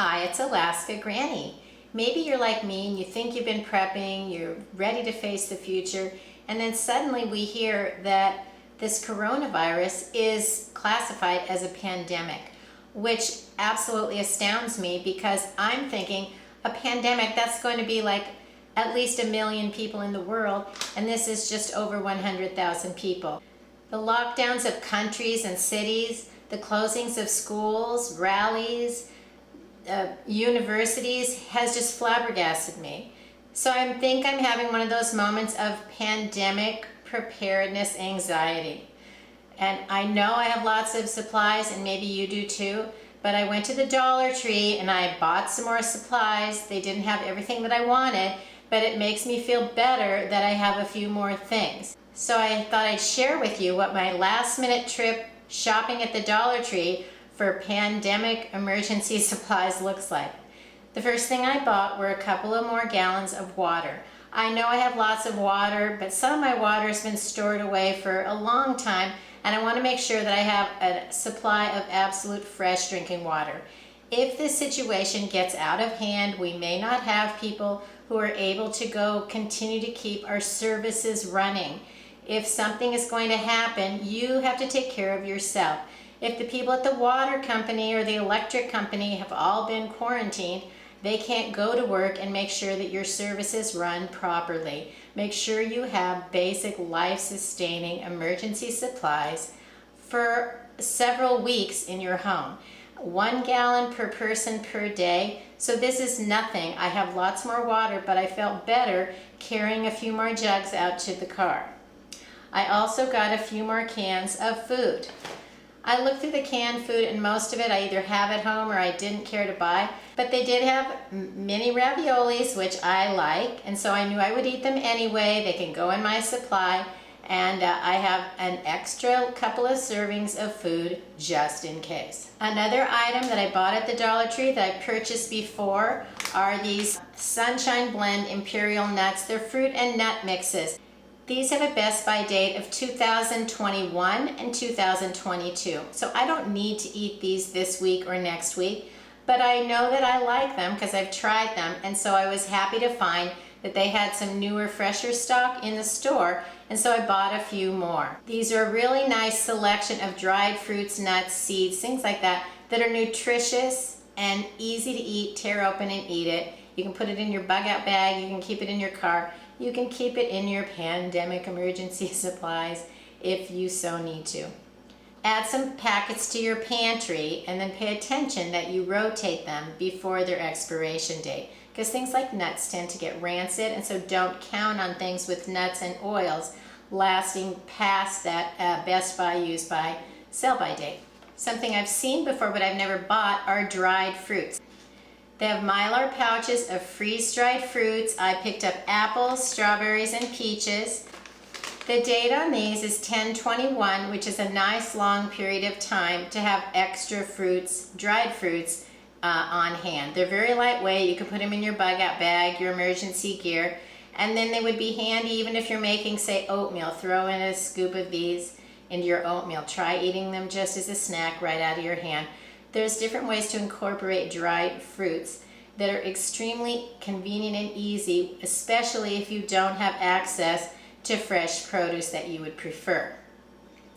Hi, it's Alaska Granny. Maybe you're like me and you think you've been prepping, you're ready to face the future, and then suddenly we hear that this coronavirus is classified as a pandemic, which absolutely astounds me because I'm thinking a pandemic, that's going to be like at least 1 million people in the world, and this is just over 100,000 people. The lockdowns of countries and cities, the closings of schools, rallies, universities has just flabbergasted me. So I think I'm having one of those moments of pandemic preparedness anxiety. And I know I have lots of supplies, and maybe you do too, but I went to the Dollar Tree and I bought some more supplies. They didn't have everything that I wanted, but it makes me feel better that I have a few more things. So I thought I'd share with you what my last minute trip shopping at the Dollar Tree for pandemic emergency supplies looks like. The first thing I bought were a couple of more gallons of water. I know I have lots of water, but some of my water has been stored away for a long time, and I want to make sure that I have a supply of absolute fresh drinking water. If this situation gets out of hand, we may not have people who are able to continue to keep our services running. If something is going to happen, you have to take care of yourself. If the people at the water company or the electric company have all been quarantined, they can't go to work and make sure that your services run properly. Make sure you have basic life-sustaining emergency supplies for several weeks in your home. 1 gallon per person per day, so this is nothing. I have lots more water, but I felt better carrying a few more jugs out to the car. I also got a few more cans of food. I looked through the canned food, and most of it I either have at home or I didn't care to buy, but they did have mini raviolis, which I like, and so I knew I would eat them anyway. They can go in my supply, and I have an extra couple of servings of food just in case. Another item that I bought at the Dollar Tree that I purchased before are these Sunshine Blend Imperial Nuts. They're fruit and nut mixes. These have a best by date of 2021 and 2022. So I don't need to eat these this week or next week, but I know that I like them because I've tried them, and so I was happy to find that they had some newer, fresher stock in the store, and so I bought a few more. These are a really nice selection of dried fruits, nuts, seeds, things like that are nutritious and easy to eat. Tear open and eat it. You can put it in your bug out bag, you can keep it in your car. You can keep it in your pandemic emergency supplies if you so need to. Add some packets to your pantry and then pay attention that you rotate them before their expiration date, because things like nuts tend to get rancid, and so don't count on things with nuts and oils lasting past that best by, use by, sell by date. Something I've seen before but I've never bought are dried fruits. They have Mylar pouches of freeze-dried fruits. I picked up apples, strawberries, and peaches. The date on these is 10/21, which is a nice long period of time to have extra fruits, dried fruits, on hand. They're very lightweight. You can put them in your bug-out bag, your emergency gear, and then they would be handy even if you're making, say, oatmeal. Throw in a scoop of these into your oatmeal. Try eating them just as a snack right out of your hand. There's different ways to incorporate dried fruits that are extremely convenient and easy, especially if you don't have access to fresh produce that you would prefer.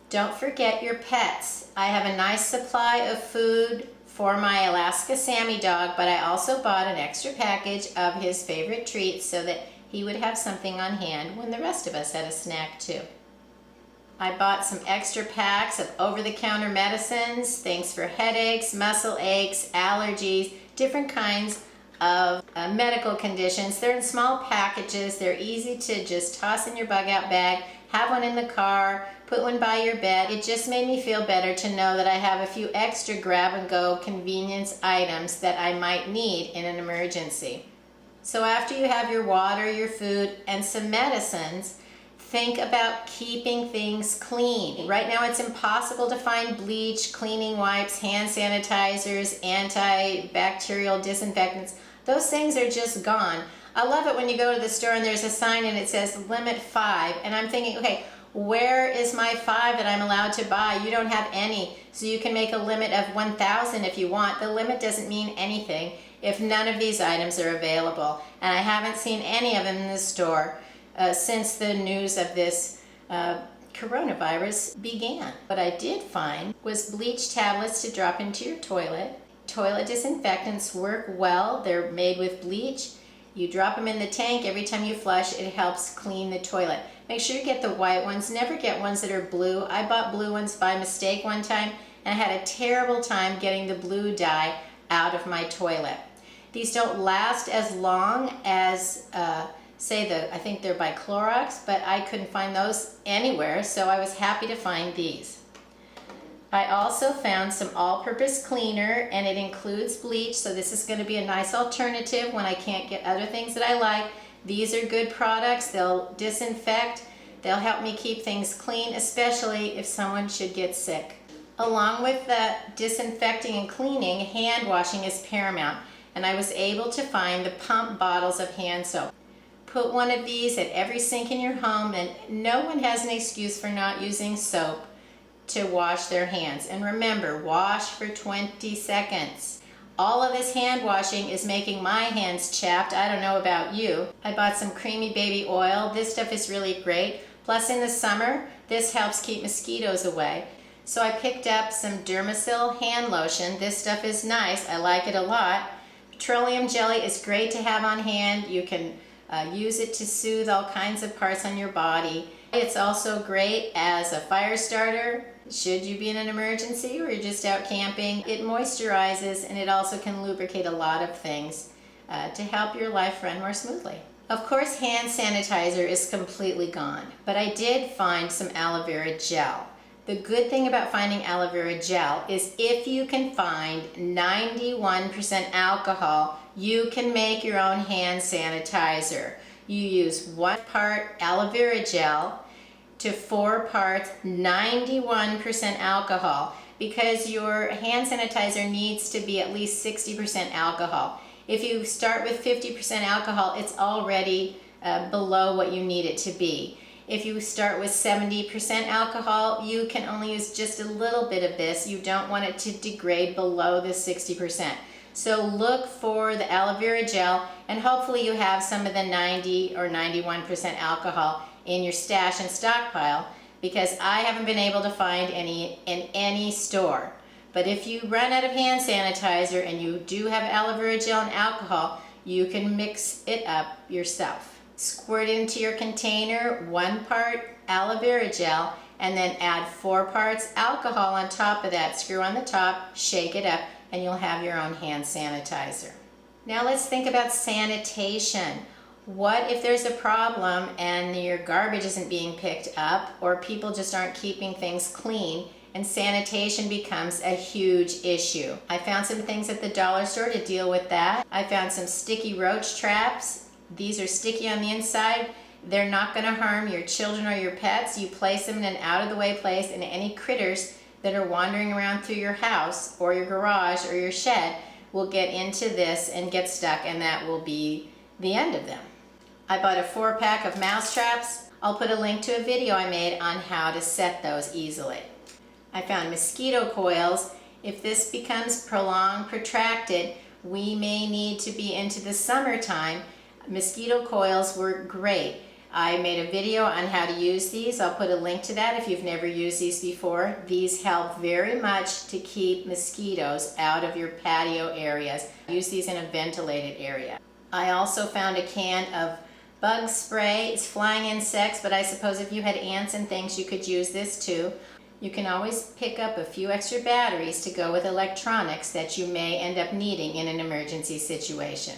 Don't forget your pets. I have a nice supply of food for my Alaska Sammy dog, but I also bought an extra package of his favorite treats so that he would have something on hand when the rest of us had a snack too. I bought some extra packs of over-the-counter medicines, things for headaches, muscle aches, allergies, different kinds of medical conditions. They're in small packages. They're easy to just toss in your bug-out bag, have one in the car, put one by your bed. It just made me feel better to know that I have a few extra grab-and-go convenience items that I might need in an emergency. So after you have your water, your food, and some medicines, think about keeping things clean. Right now it's impossible to find bleach, cleaning wipes, hand sanitizers, antibacterial disinfectants. Those things are just gone. I love it when you go to the store and there's a sign and it says limit 5, and I'm thinking, okay, where is my 5 that I'm allowed to buy? You don't have any. So you can make a limit of 1,000 if you want. The limit doesn't mean anything if none of these items are available. And I haven't seen any of them in the store since the news of this coronavirus began. What I did find was bleach tablets to drop into your toilet. Toilet disinfectants work well. They're made with bleach. You drop them in the tank every time you flush. It helps clean the toilet. Make sure you get the white ones. Never get ones that are blue. I bought blue ones by mistake one time and I had a terrible time getting the blue dye out of my toilet. These don't last as long as I think they're by Clorox, but I couldn't find those anywhere, so I was happy to find these. I also found some all-purpose cleaner, and it includes bleach, so this is going to be a nice alternative when I can't get other things that I like. These are good products. They'll disinfect. They'll help me keep things clean, especially if someone should get sick. Along with the disinfecting and cleaning, hand washing is paramount, and I was able to find the pump bottles of hand soap. Put one of these at every sink in your home, and no one has an excuse for not using soap to wash their hands. And remember, wash for 20 seconds. All of this hand washing is making my hands chapped. I don't know about you. I bought some creamy baby oil. This stuff is really great. Plus in the summer, this helps keep mosquitoes away. So I picked up some Dermasil hand lotion. This stuff is nice. I like it a lot. Petroleum jelly is great to have on hand. You can use it to soothe all kinds of parts on your body. It's also great as a fire starter. Should you be in an emergency or you're just out camping, it moisturizes and it also can lubricate a lot of things to help your life run more smoothly. Of course, hand sanitizer is completely gone, but I did find some aloe vera gel. The good thing about finding aloe vera gel is if you can find 91% alcohol, you can make your own hand sanitizer. You use 1 part aloe vera gel to 4 parts 91% alcohol, because your hand sanitizer needs to be at least 60% alcohol. If you start with 50% alcohol, it's already below what you need it to be. If you start with 70% alcohol, you can only use just a little bit of this. You don't want it to degrade below the 60%. So look for the aloe vera gel, and hopefully you have some of the 90 or 91% alcohol in your stash and stockpile, because I haven't been able to find any in any store. But if you run out of hand sanitizer and you do have aloe vera gel and alcohol, you can mix it up yourself. Squirt into your container 1 part aloe vera gel and then add 4 parts alcohol on top of that. Screw on the top, shake it up, and you'll have your own hand sanitizer. Now let's think about sanitation. What if there's a problem and your garbage isn't being picked up, or people just aren't keeping things clean, and sanitation becomes a huge issue? I found some things at the dollar store to deal with that. I found some sticky roach traps. These are sticky on the inside. They're not going to harm your children or your pets. You place them in an out-of-the-way place, and any critters that are wandering around through your house or your garage or your shed will get into this and get stuck, and that will be the end of them. I bought a 4-pack of mouse traps. I'll put a link to a video I made on how to set those easily. I found mosquito coils. If this becomes prolonged, protracted, we may need to be into the summertime. Mosquito coils were great. I made a video on how to use these. I'll put a link to that if you've never used these before. These help very much to keep mosquitoes out of your patio areas. Use these in a ventilated area. I also found a can of bug spray. It's flying insects, but I suppose if you had ants and things, you could use this too. You can always pick up a few extra batteries to go with electronics that you may end up needing in an emergency situation.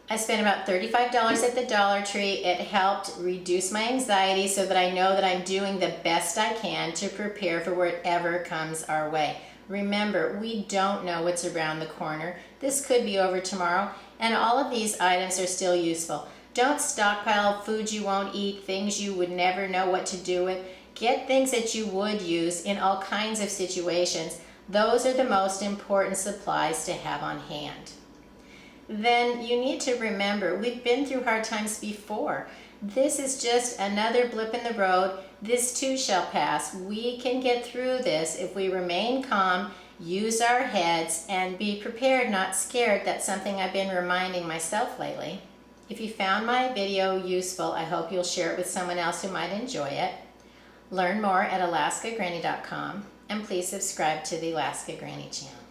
I spent about $35 at the Dollar Tree. It helped reduce my anxiety so that I know that I'm doing the best I can to prepare for whatever comes our way. Remember, we don't know what's around the corner. This could be over tomorrow, and all of these items are still useful. Don't stockpile foods you won't eat, things you would never know what to do with. Get things that you would use in all kinds of situations. Those are the most important supplies to have on hand. Then you need to remember, we've been through hard times before. This is just another blip in the road. This too shall pass. We can get through this if we remain calm, use our heads, and be prepared, not scared. That's something I've been reminding myself lately. If you found my video useful, I hope you'll share it with someone else who might enjoy it. Learn more at alaskagranny.com, and please subscribe to the Alaska Granny channel.